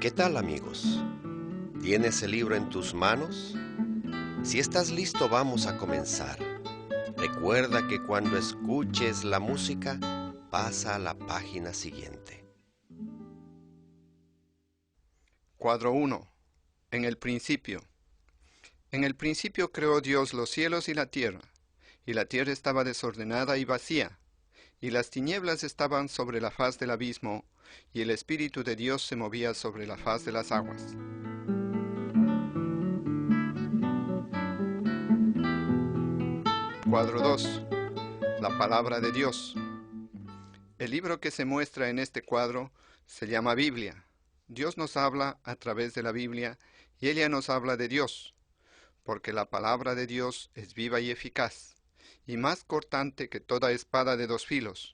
¿Qué tal, amigos? ¿Tienes el libro en tus manos? Si estás listo, vamos a comenzar. Recuerda que cuando escuches la música, pasa a la página siguiente. Cuadro 1. En el principio. En el principio creó Dios los cielos y la tierra estaba desordenada y vacía, y las tinieblas estaban sobre la faz del abismo, y el Espíritu de Dios se movía sobre la faz de las aguas. Cuadro 2. La palabra de Dios. El libro que se muestra en este cuadro se llama Biblia. Dios nos habla a través de la Biblia y ella nos habla de Dios, porque la palabra de Dios es viva y eficaz, y más cortante que toda espada de dos filos,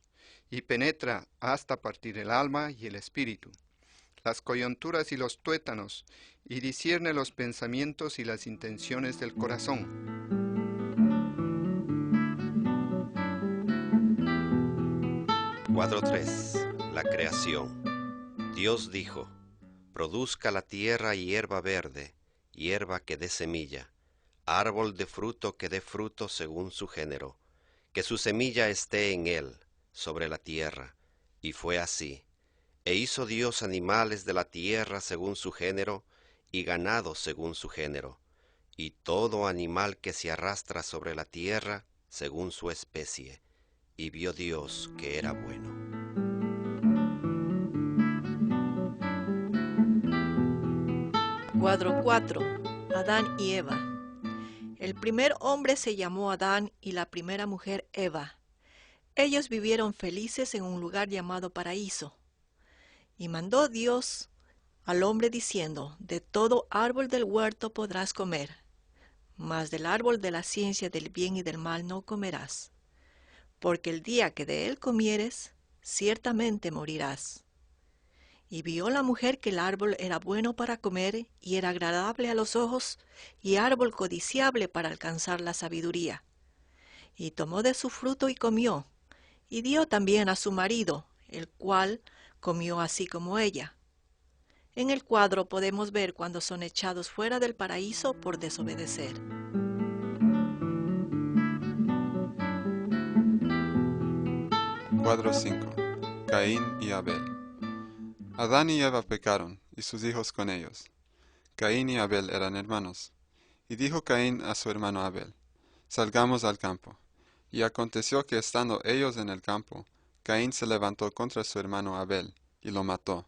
y penetra hasta partir el alma y el espíritu, las coyunturas y los tuétanos, y discierne los pensamientos y las intenciones del corazón. Cuadro 3. La creación. Dios dijo: produzca la tierra hierba verde, hierba que dé semilla, árbol de fruto que dé fruto según su género, que su semilla esté en él, sobre la tierra. Y fue así. E hizo Dios animales de la tierra según su género, y ganado según su género, y todo animal que se arrastra sobre la tierra según su especie. Y vio Dios que era bueno. Cuadro 4. Adán y Eva. El primer hombre se llamó Adán y la primera mujer Eva. Ellos vivieron felices en un lugar llamado paraíso. Y mandó Dios al hombre diciendo: de todo árbol del huerto podrás comer, mas del árbol de la ciencia del bien y del mal no comerás, porque el día que de él comieres, ciertamente morirás. Y vio la mujer que el árbol era bueno para comer, y era agradable a los ojos, y árbol codiciable para alcanzar la sabiduría. Y tomó de su fruto y comió, y dio también a su marido, el cual comió así como ella. En el cuadro podemos ver cuando son echados fuera del paraíso por desobedecer. Cuadro 5. Caín y Abel. Adán y Eva pecaron, y sus hijos con ellos. Caín y Abel eran hermanos. Y dijo Caín a su hermano Abel: salgamos al campo. Y aconteció que estando ellos en el campo, Caín se levantó contra su hermano Abel, y lo mató.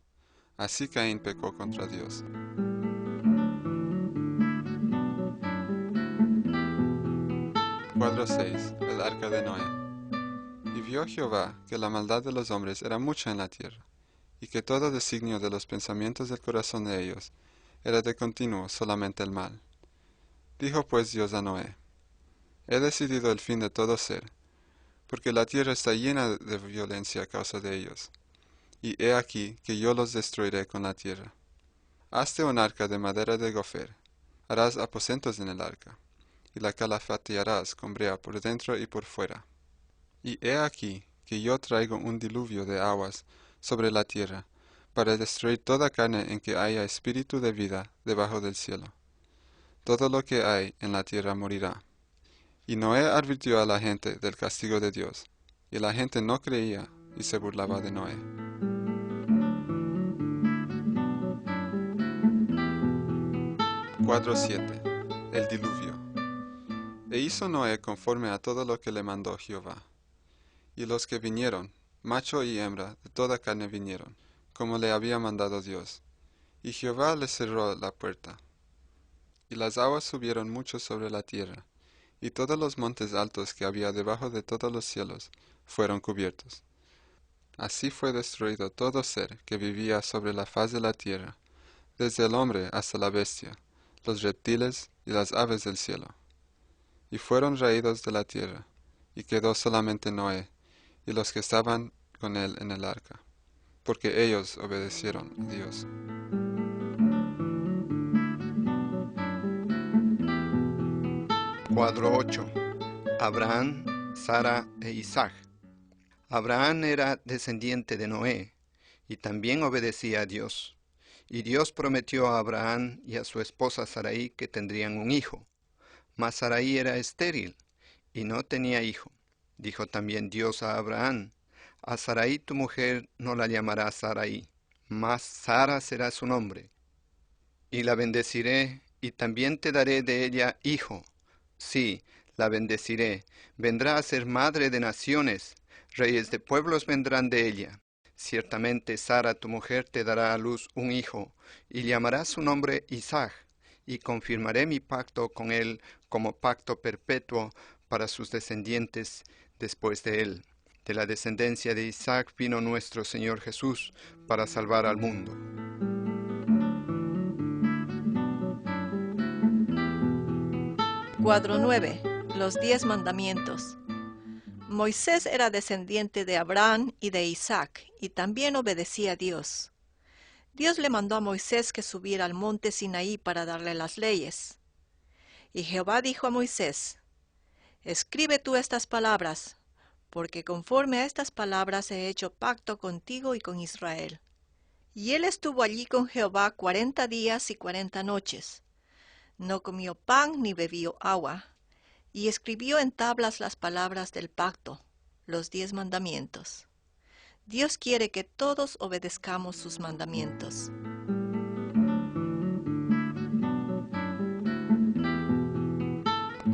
Así Caín pecó contra Dios. Cuadro 6. El arca de Noé. Y vio Jehová que la maldad de los hombres era mucha en la tierra, y que todo designio de los pensamientos del corazón de ellos era de continuo solamente el mal. Dijo pues Dios a Noé: he decidido el fin de todo ser, porque la tierra está llena de violencia a causa de ellos, y he aquí que yo los destruiré con la tierra. Hazte un arca de madera de gofer, harás aposentos en el arca, y la calafatearás con brea por dentro y por fuera. Y he aquí que yo traigo un diluvio de aguas sobre la tierra, para destruir toda carne en que haya espíritu de vida debajo del cielo. Todo lo que hay en la tierra morirá. Y Noé advirtió a la gente del castigo de Dios, y la gente no creía y se burlaba de Noé. Cuadro 7. El diluvio. E hizo Noé conforme a todo lo que le mandó Jehová. Y los que vinieron, macho y hembra, de toda carne vinieron, como le había mandado Dios. Y Jehová le cerró la puerta. Y las aguas subieron mucho sobre la tierra, y todos los montes altos que había debajo de todos los cielos fueron cubiertos. Así fue destruido todo ser que vivía sobre la faz de la tierra, desde el hombre hasta la bestia, los reptiles y las aves del cielo. Y fueron raídos de la tierra, y quedó solamente Noé, y los que estaban con él en el arca, porque ellos obedecieron a Dios. Cuadro 8. Abraham, Sara e Isaac. Abraham era descendiente de Noé, y también obedecía a Dios. Y Dios prometió a Abraham y a su esposa Sarai que tendrían un hijo. Mas Sarai era estéril y no tenía hijo. Dijo también Dios a Abraham: a Sarai tu mujer no la llamarás Sarai, mas Sara será su nombre. Y la bendeciré, y también te daré de ella hijo. Sí, la bendeciré. Vendrá a ser madre de naciones. Reyes de pueblos vendrán de ella. Ciertamente Sara tu mujer te dará a luz un hijo, y llamarás su nombre Isaac, y confirmaré mi pacto con él como pacto perpetuo para sus descendientes después de él. De la descendencia de Isaac vino nuestro Señor Jesús para salvar al mundo. Cuadro 9. Los 10 mandamientos. Moisés era descendiente de Abraham y de Isaac, y también obedecía a Dios. Dios le mandó a Moisés que subiera al monte Sinaí para darle las leyes. Y Jehová dijo a Moisés: escribe tú estas palabras, porque conforme a estas palabras he hecho pacto contigo y con Israel. Y él estuvo allí con Jehová 40 días y 40 noches. No comió pan ni bebió agua, y escribió en tablas las palabras del pacto, los 10 mandamientos. Dios quiere que todos obedezcamos sus mandamientos.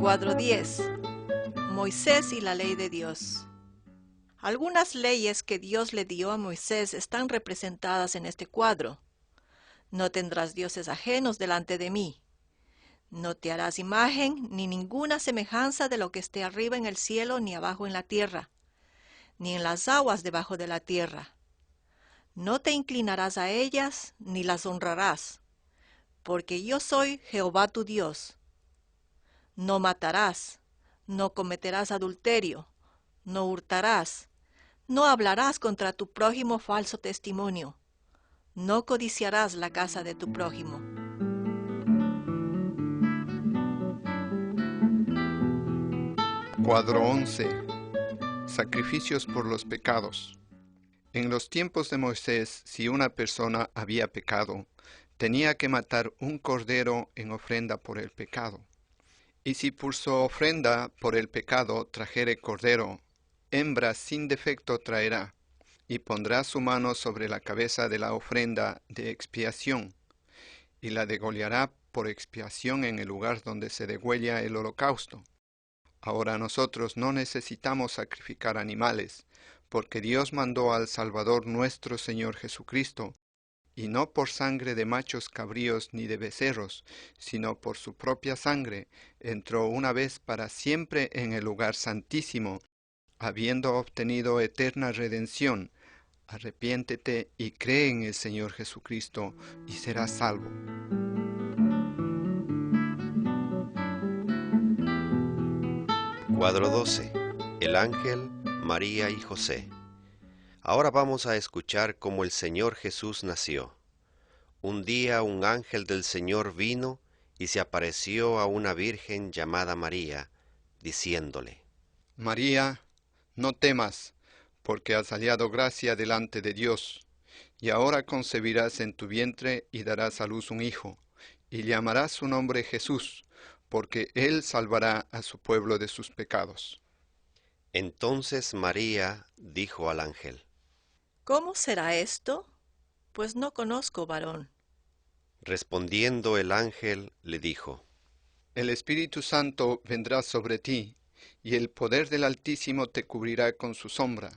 Cuadro 10. Moisés y la ley de Dios. Algunas leyes que Dios le dio a Moisés están representadas en este cuadro. No tendrás dioses ajenos delante de mí. No te harás imagen ni ninguna semejanza de lo que esté arriba en el cielo, ni abajo en la tierra, ni en las aguas debajo de la tierra. No te inclinarás a ellas, ni las honrarás, porque yo soy Jehová tu Dios. No matarás, no cometerás adulterio, no hurtarás, no hablarás contra tu prójimo falso testimonio, no codiciarás la casa de tu prójimo. Cuadro 11. Sacrificios por los pecados. En los tiempos de Moisés, si una persona había pecado, tenía que matar un cordero en ofrenda por el pecado. Y si por su ofrenda por el pecado trajere cordero, hembra sin defecto traerá, y pondrá su mano sobre la cabeza de la ofrenda de expiación, y la degollará por expiación en el lugar donde se degüella el holocausto. Ahora nosotros no necesitamos sacrificar animales, porque Dios mandó al Salvador nuestro Señor Jesucristo, y no por sangre de machos cabríos ni de becerros, sino por su propia sangre, entró una vez para siempre en el lugar santísimo, habiendo obtenido eterna redención. Arrepiéntete y cree en el Señor Jesucristo, y serás salvo. Cuadro 12. El ángel, María y José. Ahora vamos a escuchar cómo el Señor Jesús nació. Un día un ángel del Señor vino y se apareció a una virgen llamada María, diciéndole: María, no temas, porque has hallado gracia delante de Dios, y ahora concebirás en tu vientre y darás a luz un hijo, y llamarás su nombre Jesús, porque él salvará a su pueblo de sus pecados. Entonces María dijo al ángel: ¿Cómo será esto? Pues no conozco varón. Respondiendo el ángel le dijo: El Espíritu Santo vendrá sobre ti, y el poder del Altísimo te cubrirá con su sombra,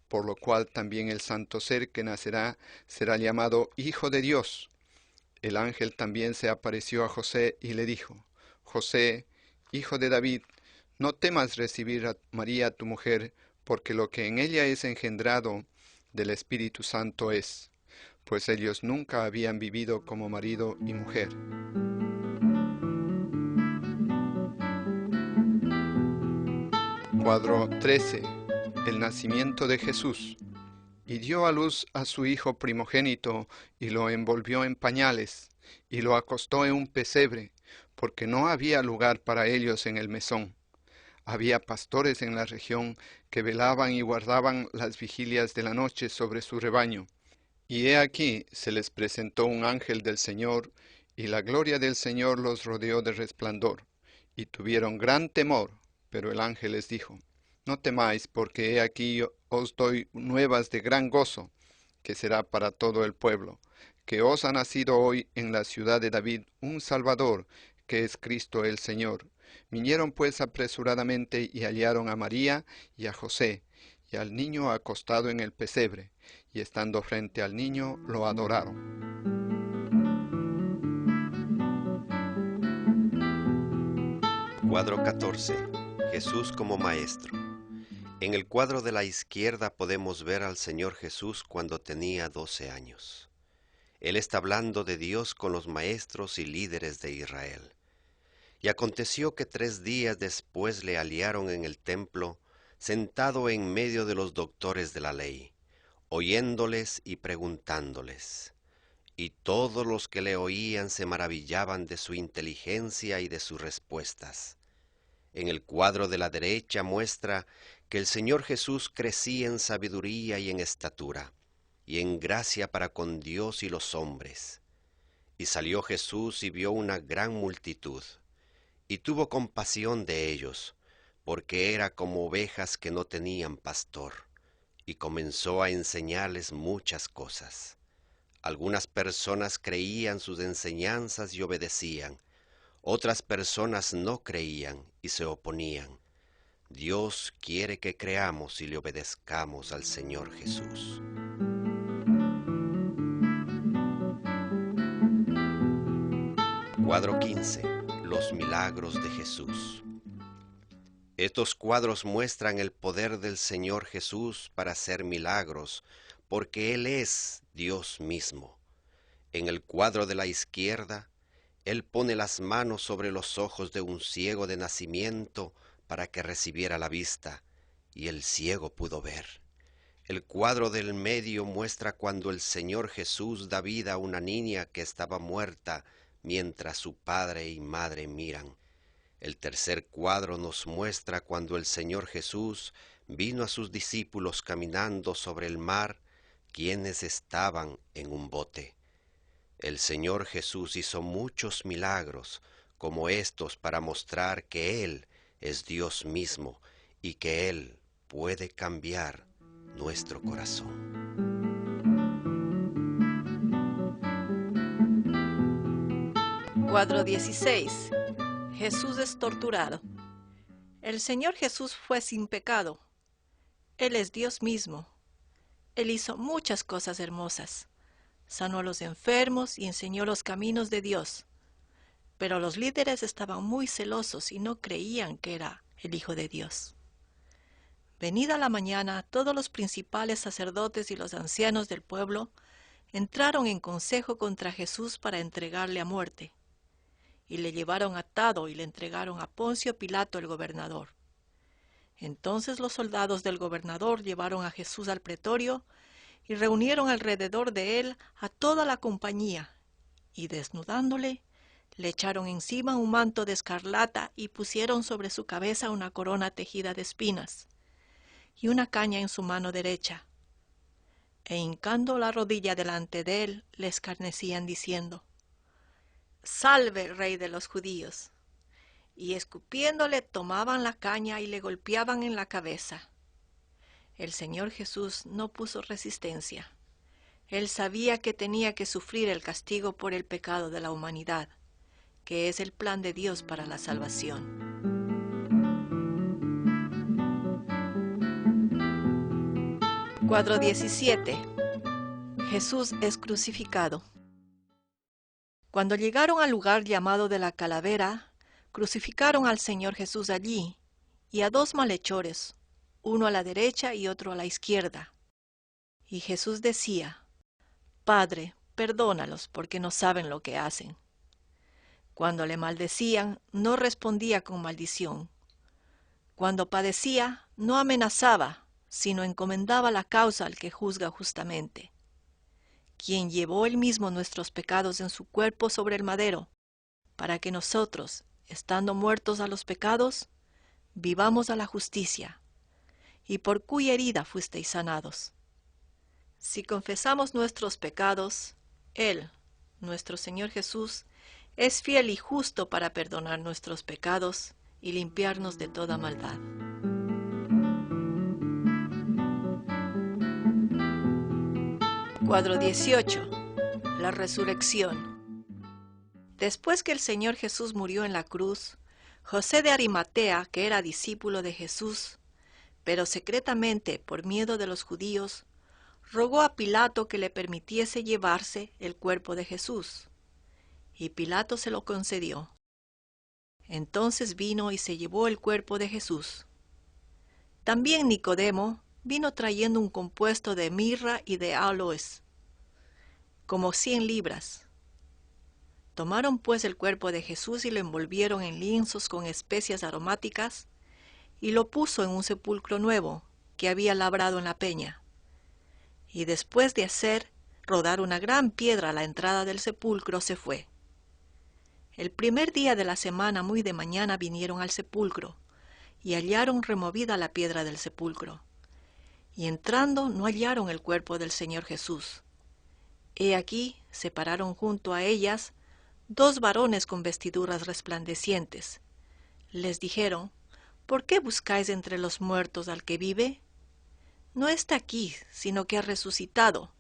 por lo cual también el santo ser que nacerá será llamado Hijo de Dios. El ángel también se apareció a José y le dijo: José, hijo de David, no temas recibir a María tu mujer, porque lo que en ella es engendrado del Espíritu Santo es, pues ellos nunca habían vivido como marido y mujer. Cuadro 13. El nacimiento de Jesús. Y dio a luz a su hijo primogénito, y lo envolvió en pañales, y lo acostó en un pesebre, porque no había lugar para ellos en el mesón. Había pastores en la región que velaban y guardaban las vigilias de la noche sobre su rebaño. Y he aquí se les presentó un ángel del Señor, y la gloria del Señor los rodeó de resplandor, y tuvieron gran temor. Pero el ángel les dijo: No temáis, porque he aquí os doy nuevas de gran gozo, que será para todo el pueblo, que os ha nacido hoy en la ciudad de David un Salvador, que es Cristo el Señor. Vinieron pues apresuradamente y hallaron a María y a José, y al niño acostado en el pesebre, y estando frente al niño lo adoraron. Cuadro 14. Jesús como Maestro. En el cuadro de la izquierda podemos ver al Señor Jesús cuando tenía 12 años. Él está hablando de Dios con los maestros y líderes de Israel. Y aconteció que 3 días después le hallaron en el templo, sentado en medio de los doctores de la ley, oyéndoles y preguntándoles. Y todos los que le oían se maravillaban de su inteligencia y de sus respuestas. En el cuadro de la derecha muestra que el Señor Jesús crecía en sabiduría y en estatura, y en gracia para con Dios y los hombres. Y salió Jesús y vio una gran multitud, y tuvo compasión de ellos, porque era como ovejas que no tenían pastor, y comenzó a enseñarles muchas cosas. Algunas personas creían sus enseñanzas y obedecían, otras personas no creían y se oponían. Dios quiere que creamos y le obedezcamos al Señor Jesús. Cuadro 15. Los milagros de Jesús. Estos cuadros muestran el poder del Señor Jesús para hacer milagros, porque Él es Dios mismo. En el cuadro de la izquierda, Él pone las manos sobre los ojos de un ciego de nacimiento para que recibiera la vista, y el ciego pudo ver. El cuadro del medio muestra cuando el Señor Jesús da vida a una niña que estaba muerta mientras su padre y madre miran. El tercer cuadro nos muestra cuando el Señor Jesús vino a sus discípulos caminando sobre el mar, quienes estaban en un bote. El Señor Jesús hizo muchos milagros como estos para mostrar que Él es Dios mismo y que Él puede cambiar nuestro corazón. Cuadro 16. Jesús es torturado. El Señor Jesús fue sin pecado. Él es Dios mismo. Él hizo muchas cosas hermosas. Sanó a los enfermos y enseñó los caminos de Dios. Pero los líderes estaban muy celosos y no creían que era el Hijo de Dios. Venida la mañana, todos los principales sacerdotes y los ancianos del pueblo entraron en consejo contra Jesús para entregarle a muerte. Y le llevaron atado y le entregaron a Poncio Pilato el gobernador. Entonces los soldados del gobernador llevaron a Jesús al pretorio y reunieron alrededor de él a toda la compañía, y desnudándole, le echaron encima un manto de escarlata y pusieron sobre su cabeza una corona tejida de espinas, y una caña en su mano derecha. E hincando la rodilla delante de él, le escarnecían diciendo: «Salve, Rey de los judíos». Y escupiéndole tomaban la caña y le golpeaban en la cabeza. El Señor Jesús no puso resistencia. Él sabía que tenía que sufrir el castigo por el pecado de la humanidad, que es el plan de Dios para la salvación. Cuadro 17. Jesús es crucificado. Cuando llegaron al lugar llamado de la Calavera, crucificaron al Señor Jesús allí, y a 2 malhechores, uno a la derecha y otro a la izquierda. Y Jesús decía: «Padre, perdónalos, porque no saben lo que hacen». Cuando le maldecían, no respondía con maldición. Cuando padecía, no amenazaba, sino encomendaba la causa al que juzga justamente, quien llevó él mismo nuestros pecados en su cuerpo sobre el madero, para que nosotros, estando muertos a los pecados, vivamos a la justicia, y por cuya herida fuisteis sanados. Si confesamos nuestros pecados, Él, nuestro Señor Jesús, es fiel y justo para perdonar nuestros pecados y limpiarnos de toda maldad. Cuadro 18. La resurrección. Después que el Señor Jesús murió en la cruz, José de Arimatea, que era discípulo de Jesús, pero secretamente por miedo de los judíos, rogó a Pilato que le permitiese llevarse el cuerpo de Jesús, y Pilato se lo concedió. Entonces vino y se llevó el cuerpo de Jesús. También Nicodemo vino trayendo un compuesto de mirra y de áloes, como 100 libras. Tomaron pues el cuerpo de Jesús y lo envolvieron en lienzos con especias aromáticas, y lo puso en un sepulcro nuevo que había labrado en la peña. Y después de hacer rodar una gran piedra a la entrada del sepulcro, se fue. El primer día de la semana, muy de mañana, vinieron al sepulcro, y hallaron removida la piedra del sepulcro. Y entrando no hallaron el cuerpo del Señor Jesús. He aquí se pararon junto a ellas 2 varones con vestiduras resplandecientes. Les dijeron: ¿Por qué buscáis entre los muertos al que vive? No está aquí, sino que ha resucitado.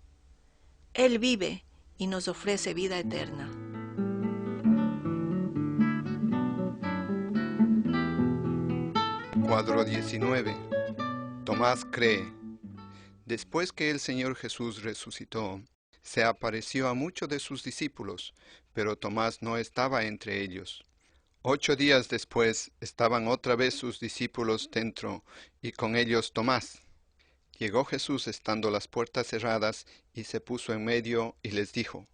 Él vive y nos ofrece vida eterna. Cuadro 19. Tomás cree. Después que el Señor Jesús resucitó, se apareció a muchos de sus discípulos, pero Tomás no estaba entre ellos. 8 días después estaban otra vez sus discípulos dentro, y con ellos Tomás. Llegó Jesús estando las puertas cerradas, y se puso en medio y les dijo: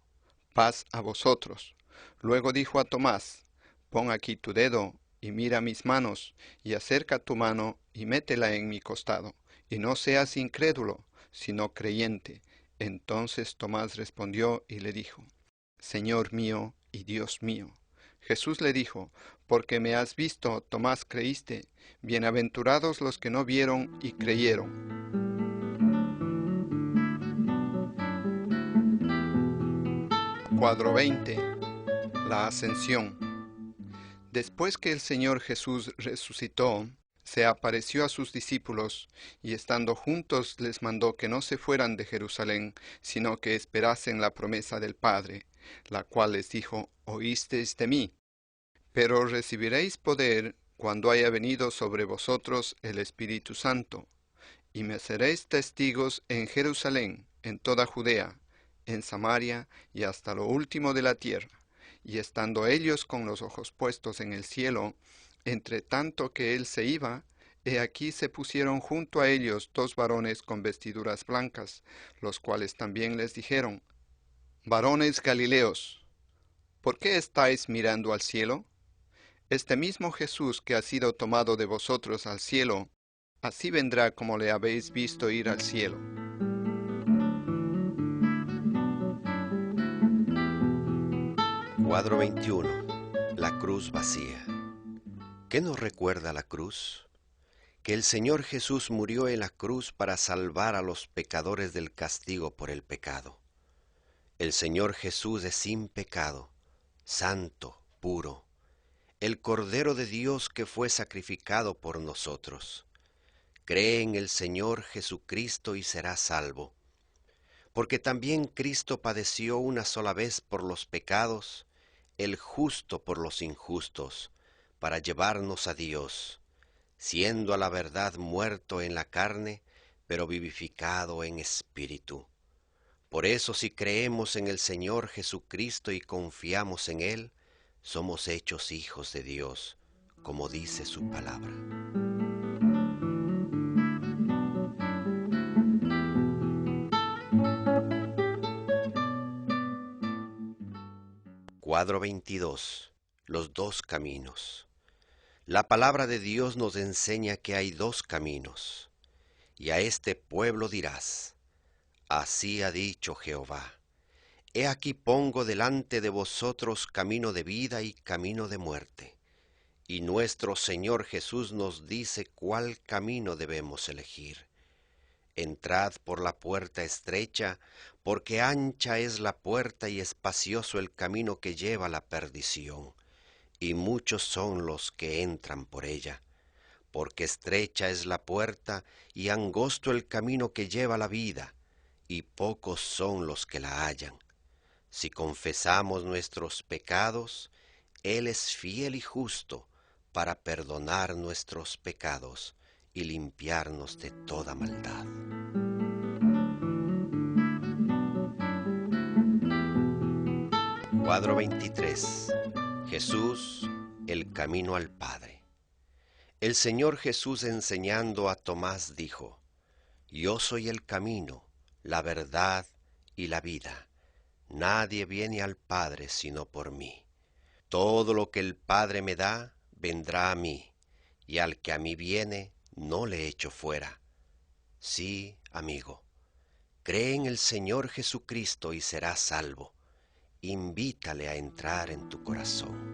paz a vosotros. Luego dijo a Tomás: pon aquí tu dedo, y mira mis manos, y acerca tu mano, y métela en mi costado, y no seas incrédulo, sino creyente. Entonces Tomás respondió y le dijo: Señor mío y Dios mío. Jesús le dijo: porque me has visto, Tomás, creíste. Bienaventurados los que no vieron y creyeron. Cuadro 20. La ascensión. Después que el Señor Jesús resucitó, se apareció a sus discípulos, y estando juntos les mandó que no se fueran de Jerusalén, sino que esperasen la promesa del Padre, la cual les dijo: oísteis de mí, pero recibiréis poder cuando haya venido sobre vosotros el Espíritu Santo, y me seréis testigos en Jerusalén, en toda Judea, en Samaria y hasta lo último de la tierra. Y estando ellos con los ojos puestos en el cielo, entre tanto que él se iba, he aquí se pusieron junto a ellos 2 varones con vestiduras blancas, los cuales también les dijeron: varones Galileos, ¿por qué estáis mirando al cielo? Este mismo Jesús que ha sido tomado de vosotros al cielo, así vendrá como le habéis visto ir al cielo. Cuadro 21. La cruz vacía. ¿Qué nos recuerda la cruz? Que el Señor Jesús murió en la cruz para salvar a los pecadores del castigo por el pecado. El Señor Jesús es sin pecado, santo, puro, el Cordero de Dios que fue sacrificado por nosotros. Cree en el Señor Jesucristo y serás salvo, porque también Cristo padeció una sola vez por los pecados, el justo por los injustos, para llevarnos a Dios, siendo a la verdad muerto en la carne, pero vivificado en espíritu. Por eso, si creemos en el Señor Jesucristo y confiamos en Él, somos hechos hijos de Dios, como dice su palabra. Cuadro 22. Los 2 caminos. La palabra de Dios nos enseña que hay 2 caminos. Y a este pueblo dirás: así ha dicho Jehová: he aquí pongo delante de vosotros camino de vida y camino de muerte. Y nuestro Señor Jesús nos dice cuál camino debemos elegir. Entrad por la puerta estrecha, porque ancha es la puerta y espacioso el camino que lleva a la perdición, y muchos son los que entran por ella. Porque estrecha es la puerta y angosto el camino que lleva a la vida, y pocos son los que la hallan. Si confesamos nuestros pecados, Él es fiel y justo para perdonar nuestros pecados y limpiarnos de toda maldad. Cuadro 23. Jesús, el camino al Padre. El Señor Jesús enseñando a Tomás dijo: Yo soy el camino, la verdad y la vida. Nadie viene al Padre sino por mí. Todo lo que el Padre me da, vendrá a mí, y al que a mí viene, no le echo fuera. Sí, amigo, cree en el Señor Jesucristo y serás salvo. Invítale a entrar en tu corazón.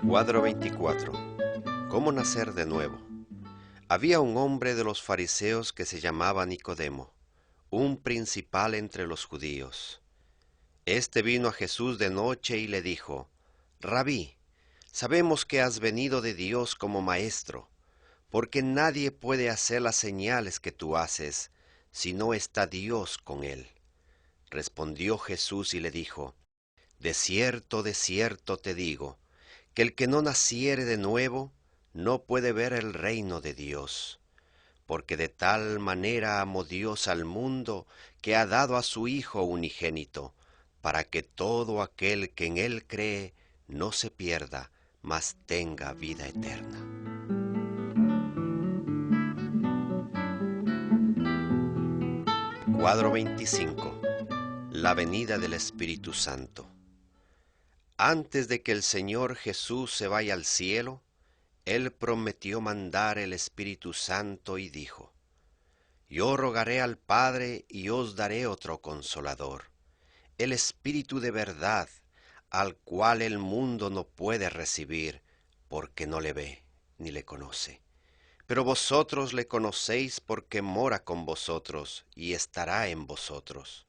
Cuadro 24. ¿Cómo nacer de nuevo? Había un hombre de los fariseos que se llamaba Nicodemo, un principal entre los judíos. Este vino a Jesús de noche y le dijo: Rabí, sabemos que has venido de Dios como maestro, porque nadie puede hacer las señales que tú haces si no está Dios con él. Respondió Jesús y le dijo: de cierto te digo, que el que no naciere de nuevo no puede ver el reino de Dios. Porque de tal manera amó Dios al mundo, que ha dado a su Hijo unigénito, para que todo aquel que en él cree no se pierda, mas tenga vida eterna. Cuadro 25. La venida del Espíritu Santo. Antes de que el Señor Jesús se vaya al cielo, Él prometió mandar el Espíritu Santo y dijo: Yo rogaré al Padre y os daré otro Consolador, el Espíritu de verdad, al cual el mundo no puede recibir, porque no le ve ni le conoce. Pero vosotros le conocéis porque mora con vosotros y estará en vosotros.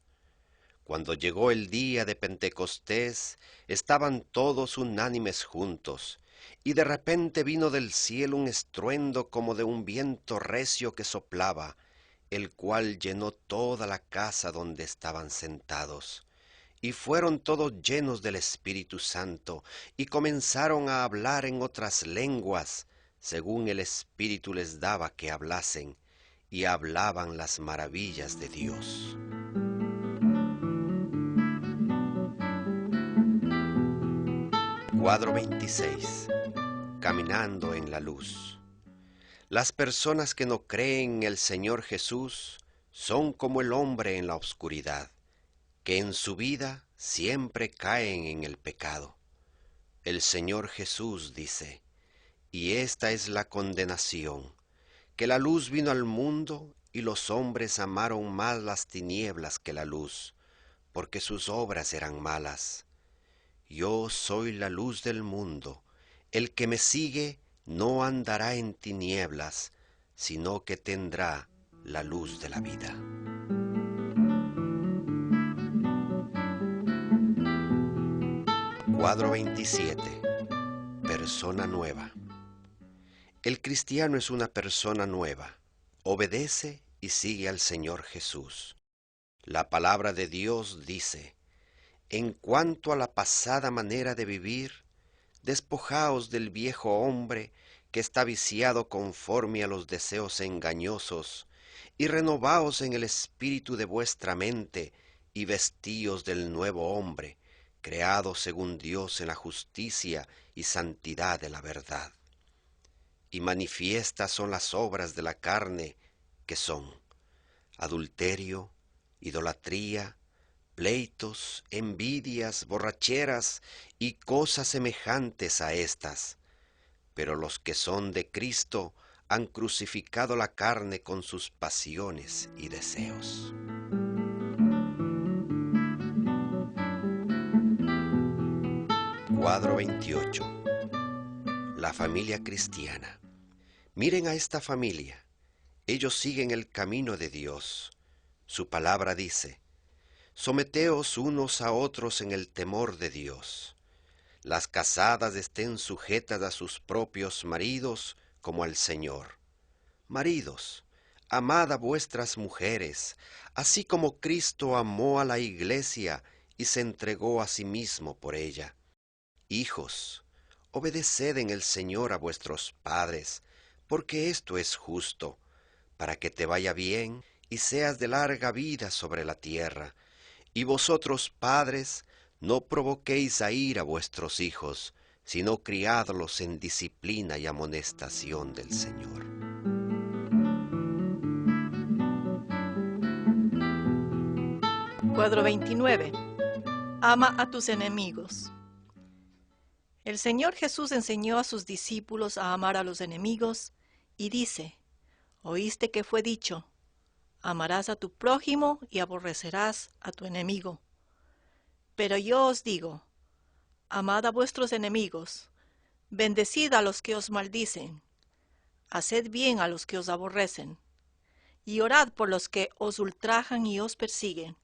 Cuando llegó el día de Pentecostés, estaban todos unánimes juntos, y de repente vino del cielo un estruendo como de un viento recio que soplaba, el cual llenó toda la casa donde estaban sentados. Y fueron todos llenos del Espíritu Santo, y comenzaron a hablar en otras lenguas, según el Espíritu les daba que hablasen, y hablaban las maravillas de Dios. Cuadro 26. Caminando en la luz. Las personas que no creen en el Señor Jesús son como el hombre en la oscuridad, que en su vida siempre caen en el pecado. El Señor Jesús dice: y esta es la condenación, que la luz vino al mundo y los hombres amaron más las tinieblas que la luz, porque sus obras eran malas. Yo soy la luz del mundo. El que me sigue no andará en tinieblas, sino que tendrá la luz de la vida. Cuadro 27. Persona nueva. El cristiano es una persona nueva. Obedece y sigue al Señor Jesús. La palabra de Dios dice: en cuanto a la pasada manera de vivir, despojaos del viejo hombre que está viciado conforme a los deseos engañosos, y renovaos en el espíritu de vuestra mente, y vestíos del nuevo hombre, creado según Dios en la justicia y santidad de la verdad. Y manifiestas son las obras de la carne, que son adulterio, idolatría, pleitos, envidias, borracheras y cosas semejantes a estas. Pero los que son de Cristo han crucificado la carne con sus pasiones y deseos. Cuadro 28. la familia cristiana. Miren a esta familia. Ellos siguen el camino de Dios. Su palabra dice: someteos unos a otros en el temor de Dios. Las casadas estén sujetas a sus propios maridos como al Señor. Maridos, amad a vuestras mujeres, así como Cristo amó a la iglesia y se entregó a sí mismo por ella. Hijos, obedeced en el Señor a vuestros padres, porque esto es justo, para que te vaya bien y seas de larga vida sobre la tierra. Y vosotros, padres, no provoquéis a ira a vuestros hijos, sino criadlos en disciplina y amonestación del Señor. Cuadro 29. Ama a tus enemigos. El Señor Jesús enseñó a sus discípulos a amar a los enemigos y dice: oíste que fue dicho, amarás a tu prójimo y aborrecerás a tu enemigo. Pero yo os digo, amad a vuestros enemigos, bendecid a los que os maldicen, haced bien a los que os aborrecen, y orad por los que os ultrajan y os persiguen,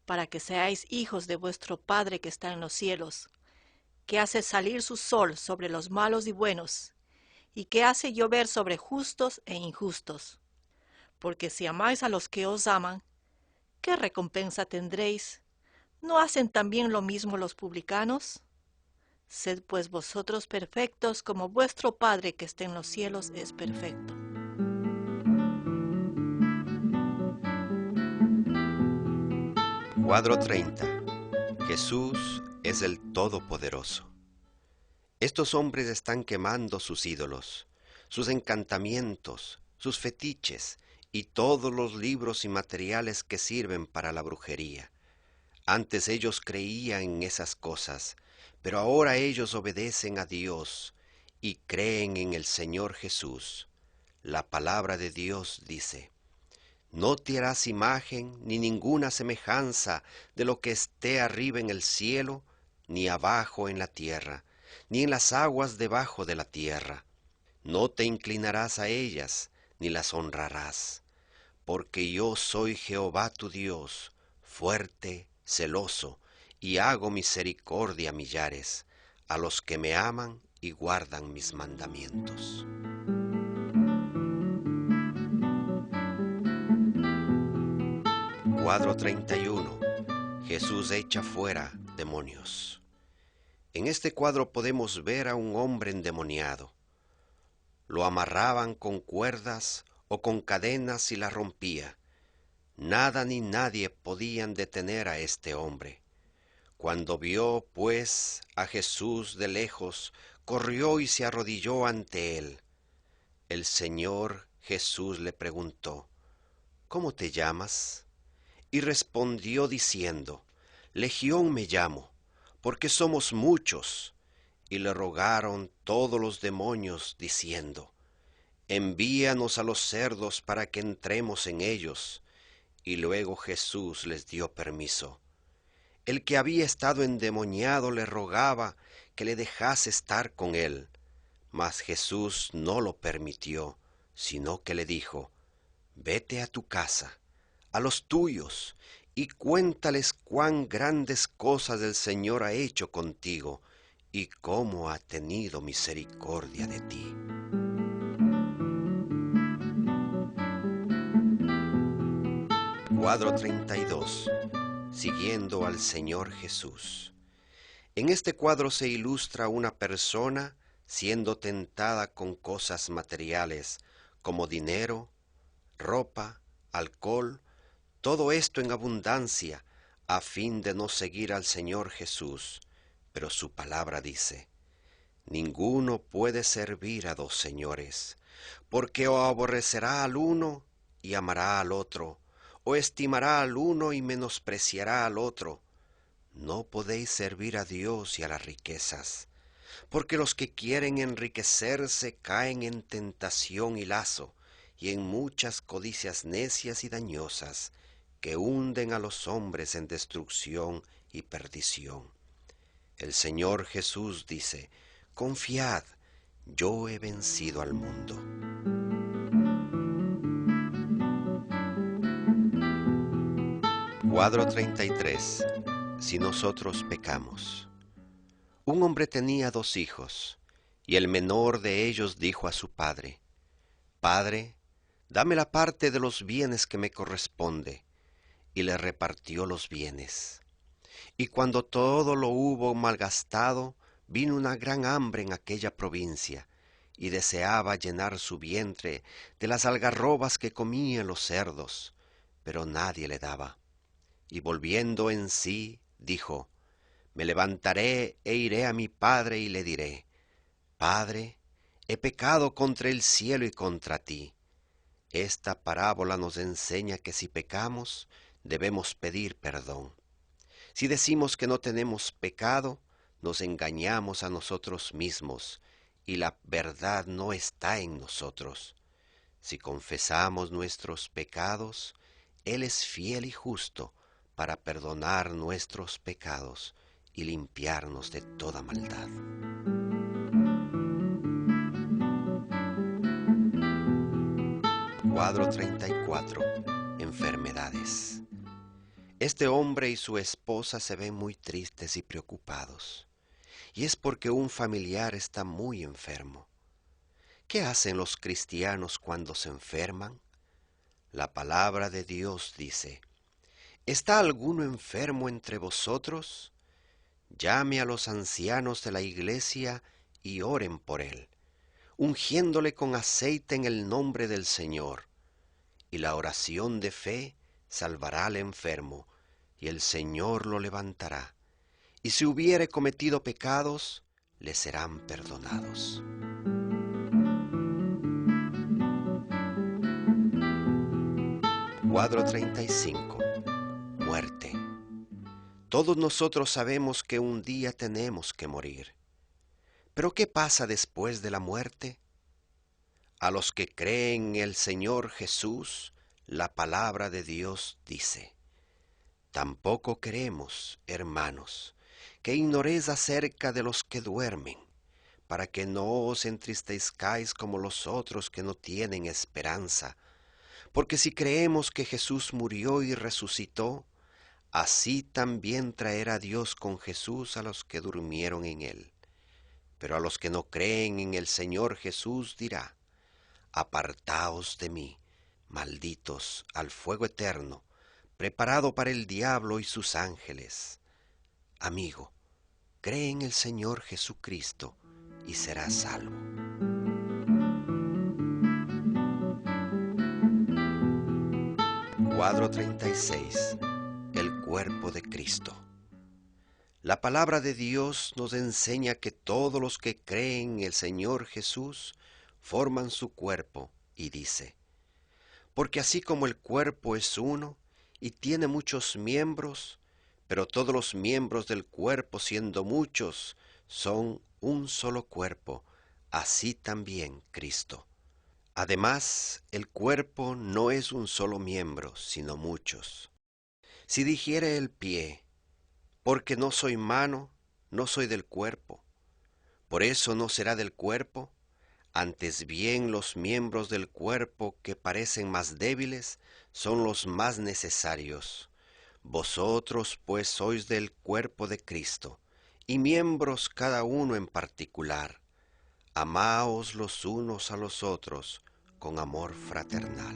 para que seáis hijos de vuestro Padre que está en los cielos, que hace salir su sol sobre los malos y buenos, y que hace llover sobre justos e injustos. Porque si amáis a los que os aman, ¿qué recompensa tendréis? ¿No hacen también lo mismo los publicanos? Sed pues vosotros perfectos, como vuestro Padre que está en los cielos es perfecto. Cuadro 30. Jesús es el Todopoderoso. Estos hombres están quemando sus ídolos, sus encantamientos, sus fetiches y todos los libros y materiales que sirven para la brujería. Antes ellos creían en esas cosas, pero ahora ellos obedecen a Dios y creen en el Señor Jesús. La palabra de Dios dice: no te harás imagen ni ninguna semejanza de lo que esté arriba en el cielo, ni abajo en la tierra, ni en las aguas debajo de la tierra. No te inclinarás a ellas, ni las honrarás, porque yo soy Jehová tu Dios, fuerte, celoso, y hago misericordia a millares, a los que me aman y guardan mis mandamientos. Cuadro 31. Jesús echa fuera demonios. En este cuadro podemos ver a un hombre endemoniado. Lo amarraban con cuerdas o con cadenas y la rompía. Nada ni nadie podían detener a este hombre. Cuando vio, pues, a Jesús de lejos, corrió y se arrodilló ante él. El Señor Jesús le preguntó: ¿cómo te llamas? Y respondió diciendo: Legión me llamo, porque somos muchos. Y le rogaron todos los demonios, diciendo: envíanos a los cerdos para que entremos en ellos. Y luego Jesús les dio permiso. El que había estado endemoniado le rogaba que le dejase estar con él, mas Jesús no lo permitió, sino que le dijo: vete a tu casa, a los tuyos, y cuéntales cuán grandes cosas el Señor ha hecho contigo, y cómo ha tenido misericordia de ti. Cuadro 32. Siguiendo al Señor Jesús. En este cuadro se ilustra una persona siendo tentada con cosas materiales como dinero, ropa, alcohol, todo esto en abundancia, a fin de no seguir al Señor Jesús. Pero su palabra dice: ninguno puede servir a dos señores, porque o aborrecerá al uno y amará al otro, o estimará al uno y menospreciará al otro. No podéis servir a Dios y a las riquezas, porque los que quieren enriquecerse caen en tentación y lazo, y en muchas codicias necias y dañosas, que hunden a los hombres en destrucción y perdición. El Señor Jesús dice: confiad, yo he vencido al mundo. Cuadro 33. Si nosotros pecamos. Un hombre tenía 2 hijos, y el menor de ellos dijo a su padre: Padre, dame la parte de los bienes que me corresponde. Y le repartió los bienes. Y cuando todo lo hubo malgastado, vino una gran hambre en aquella provincia, y deseaba llenar su vientre de las algarrobas que comían los cerdos, pero nadie le daba. Y volviendo en sí, dijo: Me levantaré e iré a mi padre y le diré: Padre, he pecado contra el cielo y contra ti. Esta parábola nos enseña que si pecamos, debemos pedir perdón. Si decimos que no tenemos pecado, nos engañamos a nosotros mismos, y la verdad no está en nosotros. Si confesamos nuestros pecados, Él es fiel y justo para perdonar nuestros pecados y limpiarnos de toda maldad. Cuadro 34. Enfermedades. Este hombre y su esposa se ven muy tristes y preocupados, y es porque un familiar está muy enfermo. ¿Qué hacen los cristianos cuando se enferman? La palabra de Dios dice: ¿Está alguno enfermo entre vosotros? Llame a los ancianos de la iglesia y oren por él, ungiéndole con aceite en el nombre del Señor. Y la oración de fe salvará al enfermo, y el Señor lo levantará. Y si hubiere cometido pecados, le serán perdonados. Cuadro 35. Muerte. Todos nosotros sabemos que un día tenemos que morir. ¿Pero qué pasa después de la muerte? A los que creen en el Señor Jesús, la palabra de Dios dice: Tampoco queremos, hermanos, que ignoréis acerca de los que duermen, para que no os entristezcáis como los otros que no tienen esperanza. Porque si creemos que Jesús murió y resucitó, así también traerá Dios con Jesús a los que durmieron en él. Pero a los que no creen en el Señor Jesús dirá: Apartaos de mí, malditos, al fuego eterno, preparado para el diablo y sus ángeles. Amigo, cree en el Señor Jesucristo y serás salvo. Cuadro 36. El cuerpo de Cristo. La palabra de Dios nos enseña que todos los que creen en el Señor Jesús forman su cuerpo, y dice: Porque así como el cuerpo es uno y tiene muchos miembros, pero todos los miembros del cuerpo, siendo muchos, son un solo cuerpo, así también Cristo. Además, el cuerpo no es un solo miembro, sino muchos. Si dijere el pie: Porque no soy mano, no soy del cuerpo, por eso no será del cuerpo. Antes bien, los miembros del cuerpo que parecen más débiles son los más necesarios. Vosotros pues sois del cuerpo de Cristo, y miembros cada uno en particular. Amaos los unos a los otros con amor fraternal.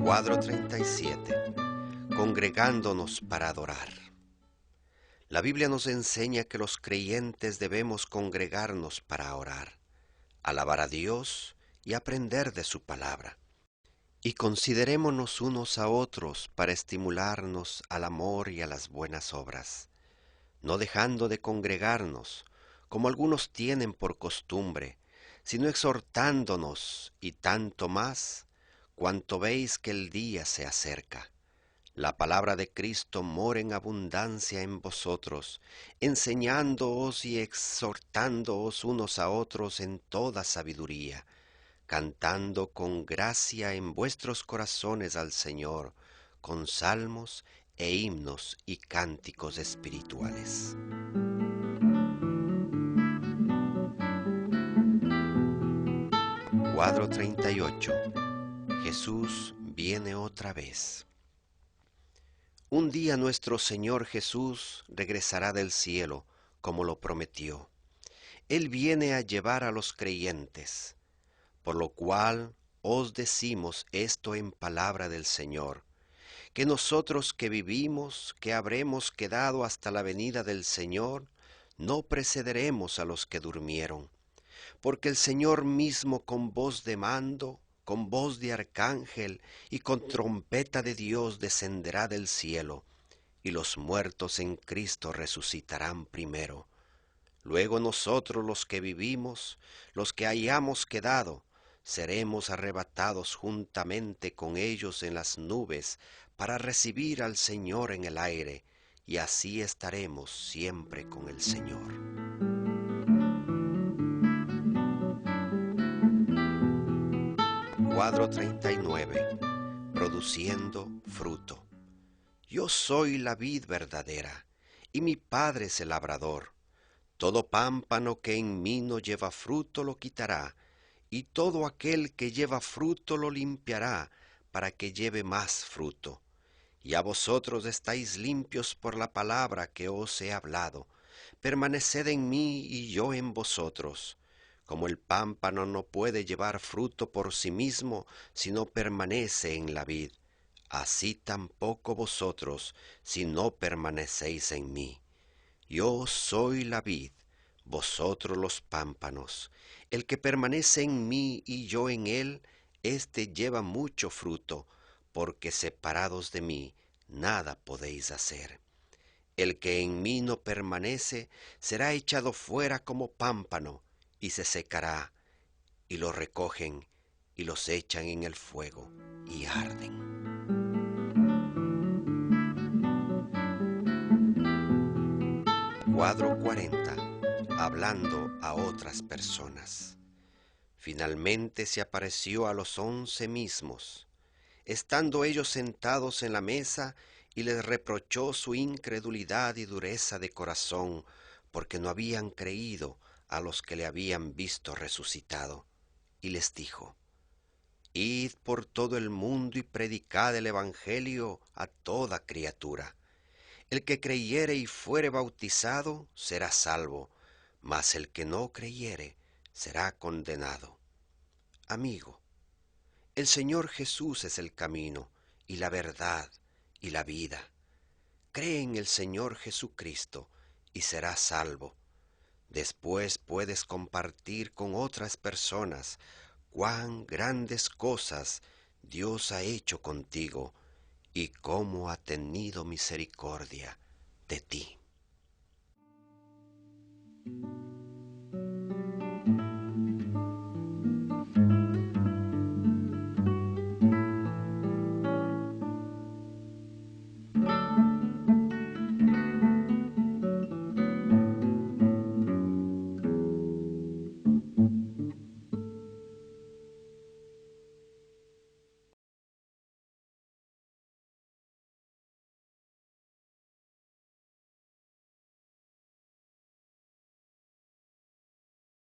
Cuadro 37. Congregándonos para adorar. La Biblia nos enseña que los creyentes debemos congregarnos para orar, alabar a Dios y aprender de su palabra. Y considerémonos unos a otros para estimularnos al amor y a las buenas obras, no dejando de congregarnos, como algunos tienen por costumbre, sino exhortándonos, y tanto más, cuanto veis que el día se acerca. La palabra de Cristo mora en abundancia en vosotros, enseñándoos y exhortándoos unos a otros en toda sabiduría, cantando con gracia en vuestros corazones al Señor, con salmos e himnos y cánticos espirituales. Cuadro 38. Jesús viene otra vez. Un día nuestro Señor Jesús regresará del cielo, como lo prometió. Él viene a llevar a los creyentes, por lo cual os decimos esto en palabra del Señor, que nosotros que vivimos, que habremos quedado hasta la venida del Señor, no precederemos a los que durmieron, porque el Señor mismo con voz de mando, con voz de arcángel y con trompeta de Dios descenderá del cielo, y los muertos en Cristo resucitarán primero. Luego nosotros los que vivimos, los que hayamos quedado, seremos arrebatados juntamente con ellos en las nubes para recibir al Señor en el aire, y así estaremos siempre con el Señor. Cuadro 39. Produciendo fruto. Yo soy la vid verdadera, y mi Padre es el labrador. Todo pámpano que en mí no lleva fruto lo quitará, y todo aquel que lleva fruto lo limpiará, para que lleve más fruto. Ya vosotros estáis limpios por la palabra que os he hablado. Permaneced en mí y yo en vosotros. Como el pámpano no puede llevar fruto por sí mismo, si no permanece en la vid, así tampoco vosotros, si no permanecéis en mí. Yo soy la vid, vosotros los pámpanos. El que permanece en mí y yo en él, éste lleva mucho fruto, porque separados de mí nada podéis hacer. El que en mí no permanece será echado fuera como pámpano, y se secará, y lo recogen, y los echan en el fuego, y arden. Cuadro 40. Hablando a otras personas. Finalmente se apareció a los 11 mismos, estando ellos sentados en la mesa, y les reprochó su incredulidad y dureza de corazón, porque no habían creído a los que le habían visto resucitado. Y les dijo: Id por todo el mundo y predicad el evangelio a toda criatura. El que creyere y fuere bautizado será salvo, mas el que no creyere será condenado. Amigo, el Señor Jesús es el camino y la verdad y la vida. Cree en el Señor Jesucristo y serás salvo. Después puedes compartir con otras personas cuán grandes cosas Dios ha hecho contigo y cómo ha tenido misericordia de ti.